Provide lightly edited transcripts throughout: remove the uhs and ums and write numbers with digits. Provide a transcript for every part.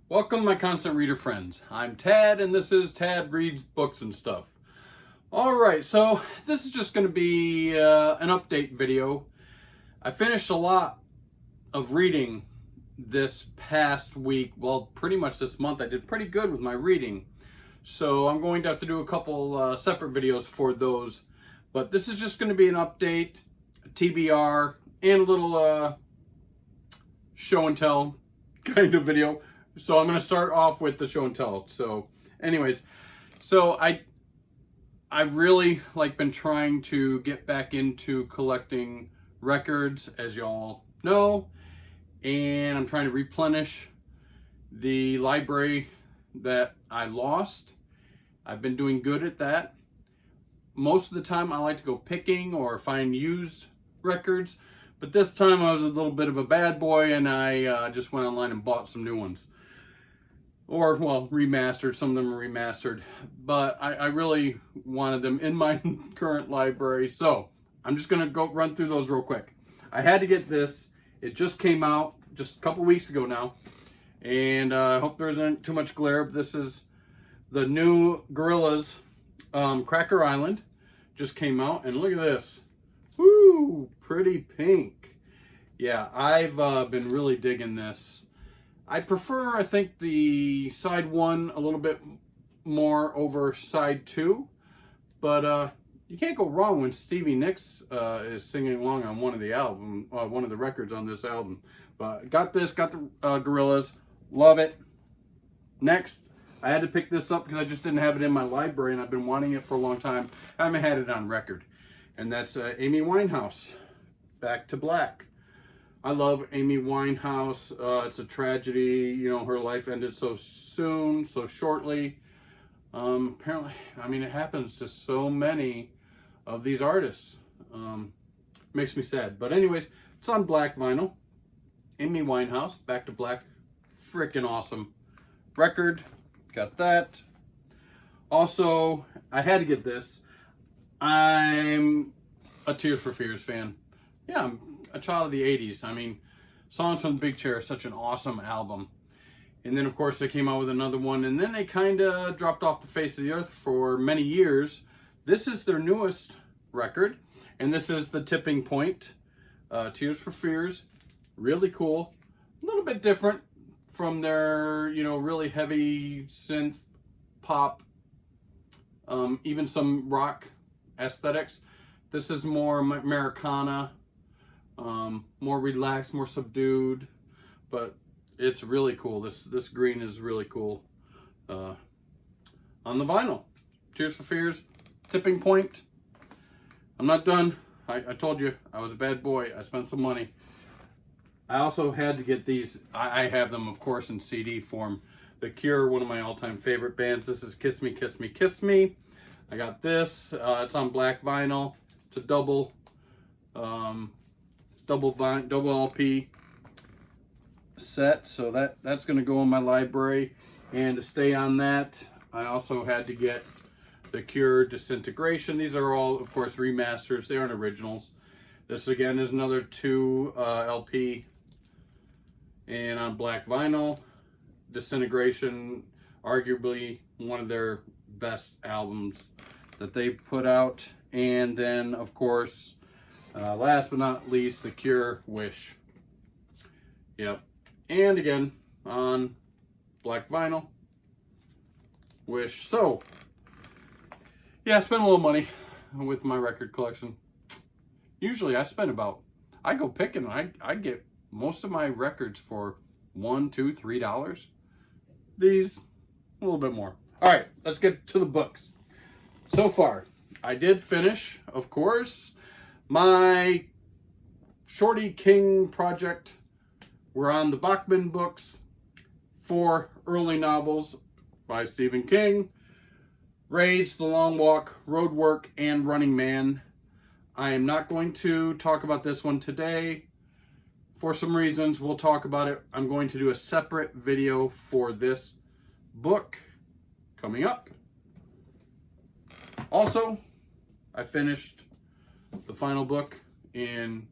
Welcome, my constant reader friends. I'm Tad, and this is Tad Reads Books and Stuff. Alright, so this is just going to be an update video. I finished a lot of reading this past week. Well, pretty much this month. I did pretty good with my reading. So I'm going to have to do a couple separate videos for those. But this is just going to be an update, a TBR, and a little show and tell kind of video. So I'm going to start off with the show and tell. So anyways, so I've really been trying to get back into collecting records, as y'all know, and I'm trying to replenish the library that I lost. I've been doing good at that. Most of the time I like to go picking or find used records, but this time I was a little bit of a bad boy and I just went online and bought some new ones. Or, well, remastered. Some of them are remastered. But I really wanted them in my current library. So, I'm just going to go run through those real quick. I had to get this. It just came out just a couple weeks ago now. And I hope there isn't too much glare. This is the new Gorillaz Cracker Island. Just came out. And look at this. Woo! Pretty pink. Yeah, I've been really digging this. I prefer, I think, the side one a little bit more over side two, but you can't go wrong when Stevie Nicks is singing along on one of the records on this album. But got this, got the Gorillaz, love it. Next, I had to pick this up because I just didn't have it in my library, and I've been wanting it for a long time. I haven't had it on record, and that's Amy Winehouse, Back to Black. I love Amy Winehouse. It's a tragedy. You know, her life ended so soon, so shortly. Apparently, I mean, it happens to so many of these artists. Makes me sad. But anyways, it's on black vinyl. Amy Winehouse, Back to Black. Freaking awesome record. Got that. Also, I had to get this. I'm a Tears for Fears fan. Yeah, I'm a child of the 80s. I mean, Songs from the Big Chair is such an awesome album. And then, of course, they came out with another one, and then they kind of dropped off the face of the earth for many years. This is their newest record, and this is The Tipping Point, Tears for Fears. Really cool. A little bit different from their, you know, really heavy synth, pop, even some rock aesthetics. This is more Americana. More relaxed, more subdued, but it's really cool. This green is really cool on the vinyl. Tears for Fears, Tipping Point. I'm not done. I told you I was a bad boy. I spent some money. I also had to get these. I have them, of course, in CD form. The Cure, one of my all-time favorite bands. This is Kiss Me, Kiss Me, Kiss Me. I got this. It's on black vinyl. It's a double LP set, so that's going to go in my library. And to stay on that, I also had to get the Cure Disintegration. These are all, of course, remasters. They aren't originals. This again is another 2 LP and on black vinyl. Disintegration, arguably one of their best albums that they put out. And then, of course, last but not least, The Cure, Wish. Yep. And again, on black vinyl, Wish. So, yeah, I spent a little money with my record collection. Usually I go picking, I get most of my records for $1, $2, $3. These, a little bit more. All right, let's get to the books. So far, I did finish, of course, my Shorty King Project. We're on the Bachman books, 4 early novels by Stephen King. Rage, The Long Walk, Road Work, and Running Man. I am not going to talk about this one today. For some reasons, we'll talk about it. I'm going to do a separate video for this book coming up. Also, I finished the final book in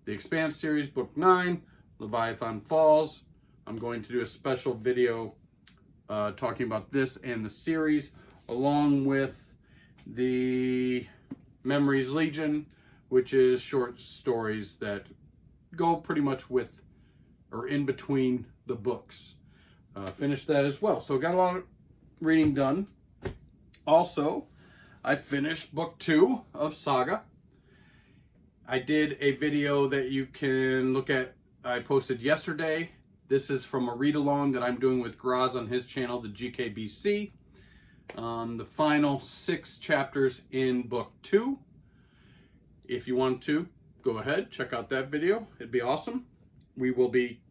the Expanse series, book 9, Leviathan Falls. I'm going to do a special video talking about this and the series, along with the Memories Legion, which is short stories that go pretty much with or in between the books. Finished that as well. So got a lot of reading done. Also, I finished book 2 of Saga. I did a video that you can look at. I posted yesterday. This is from a read-along that I'm doing with Graz on his channel, the GKBC. The final 6 chapters in book 2. If you want to, go ahead, check out that video. It'd be awesome. We will be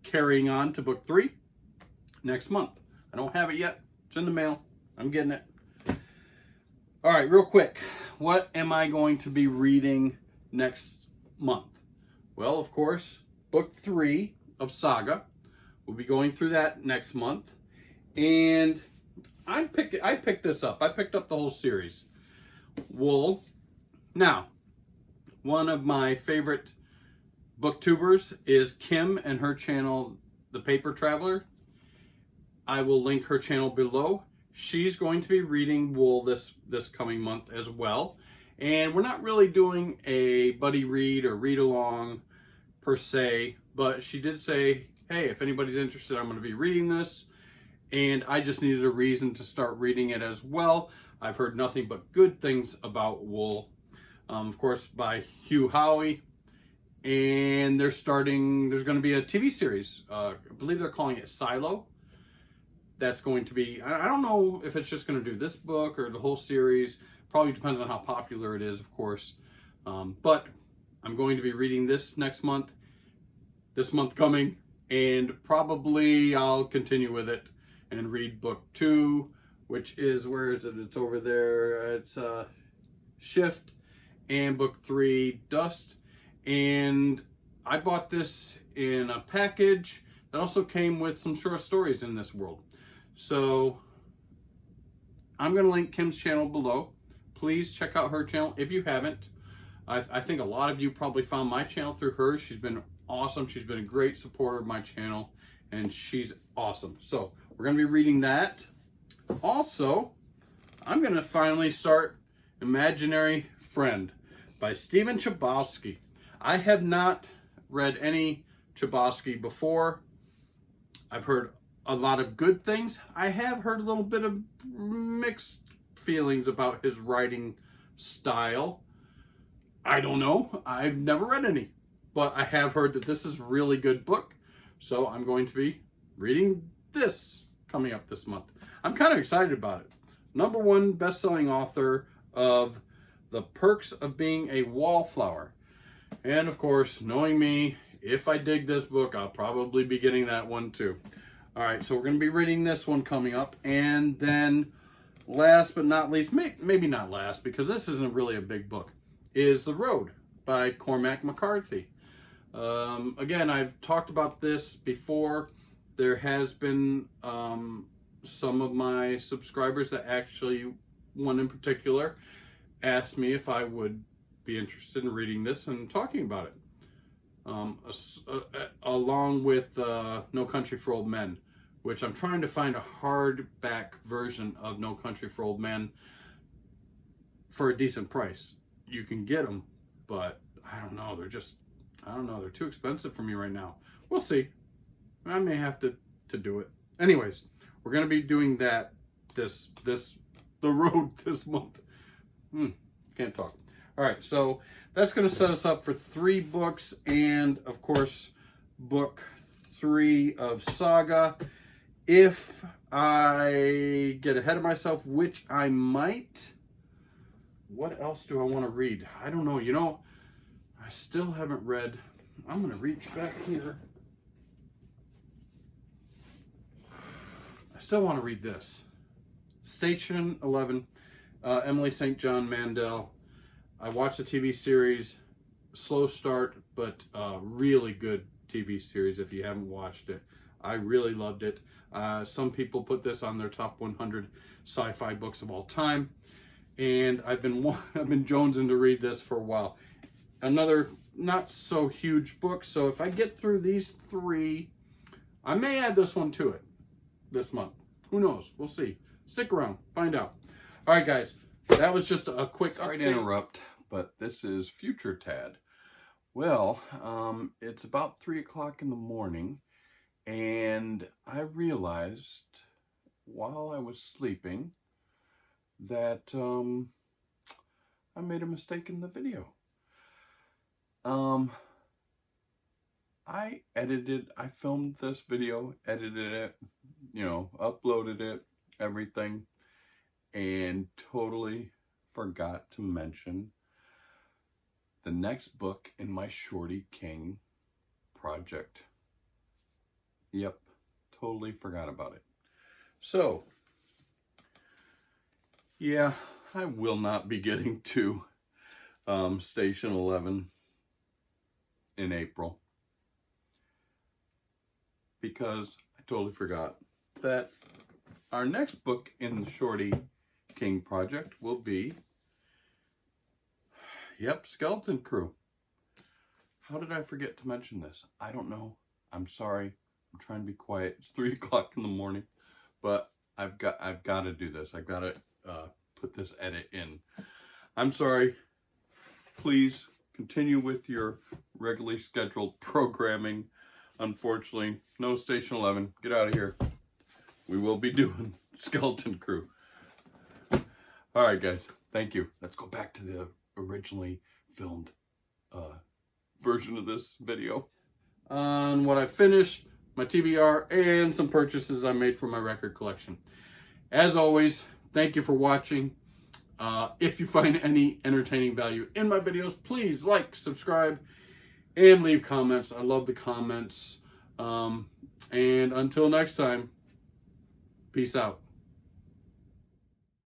carrying on to book 3 next month. I don't have it yet. It's in the mail. I'm getting it. All right, real quick. What am I going to be reading next month? Well, of course, book 3 of Saga. We'll be going through that next month. And I picked this up. I picked up the whole series. Wool. Now, one of my favorite booktubers is Kim and her channel, The Paper Traveler. I will link her channel below. She's going to be reading Wool this coming month as well. And we're not really doing a buddy read or read along per se, but she did say, hey, if anybody's interested, I'm going to be reading this. And I just needed a reason to start reading it as well. I've heard nothing but good things about Wool. Of course, by Hugh Howey. And there's going to be a TV series. I believe they're calling it Silo. That's going to be, I don't know if it's just going to do this book or the whole series. Probably depends on how popular it is, of course. But I'm going to be reading this next month, this month coming, and probably I'll continue with it and read book 2, which is, where is it? It's over there. It's Shift, and book 3, Dust. And I bought this in a package that also came with some short stories in this world. So I'm going to link Kim's channel below. Please check out her channel if you haven't. I think a lot of you probably found my channel through her. She's been awesome. She's been a great supporter of my channel, and she's awesome. So we're going to be reading that. Also, I'm going to finally start Imaginary Friend by Stephen Chbosky. I have not read any Chbosky before. I've heard a lot of good things. I have heard a little bit of mixed feelings about his writing style. I don't know. I've never read any, but I have heard that this is a really good book. So I'm going to be reading this coming up this month. I'm kind of excited about it. #1 best-selling author of The Perks of Being a Wallflower. And of course, knowing me, if I dig this book, I'll probably be getting that one too. All right, so we're going to be reading this one coming up. And then last but not least, maybe not last, because this isn't really a big book, is The Road by Cormac McCarthy. Again, I've talked about this before. There has been some of my subscribers that actually, one in particular, asked me if I would be interested in reading this and talking about it. Along with No Country for Old Men, which I'm trying to find a hardback version of No Country for Old Men for a decent price. You can get them, but I don't know. They're too expensive for me right now. We'll see. I may have to do it. Anyways, we're going to be doing that The Road this month. Can't talk. All right, so that's going to set us up for 3 books and, of course, book 3 of Saga. If I get ahead of myself, which I might, what else do I want to read? I don't know. You know, I still haven't read. I'm going to reach back here. I still want to read this. Station 11, Emily St. John Mandel. I watched the TV series, slow start, but really good TV series if you haven't watched it. I really loved it. Some people put this on their top 100 sci-fi books of all time, and I've been jonesing to read this for a while. Another not so huge book, so if I get through these 3, I may add this one to it this month. Who knows? We'll see. Stick around. Find out. All right, guys. That was just a quick Sorry update. to interrupt, but this is future Tad. Well, it's about 3 o'clock in the morning, and I realized while I was sleeping that I made a mistake in the video. I filmed this video, edited it, uploaded it, everything, and totally forgot to mention the next book in my Shorty King project. Yep, totally forgot about it. So, yeah, I will not be getting to Station 11 in April because I totally forgot that our next book in the Shorty King Project will be, Skeleton Crew. How did I forget to mention this? I don't know. I'm sorry. I'm trying to be quiet. It's 3 o'clock in the morning, but I've got to do this. I've got to put this edit in. I'm sorry. Please continue with your regularly scheduled programming. Unfortunately, no Station 11. Get out of here. We will be doing Skeleton Crew. All right, guys. Thank you. Let's go back to the originally filmed version of this video. On what I finished, my TBR, and some purchases I made for my record collection. As always, thank you for watching. If you find any entertaining value in my videos, please like, subscribe, and leave comments. I love the comments. And until next time, peace out.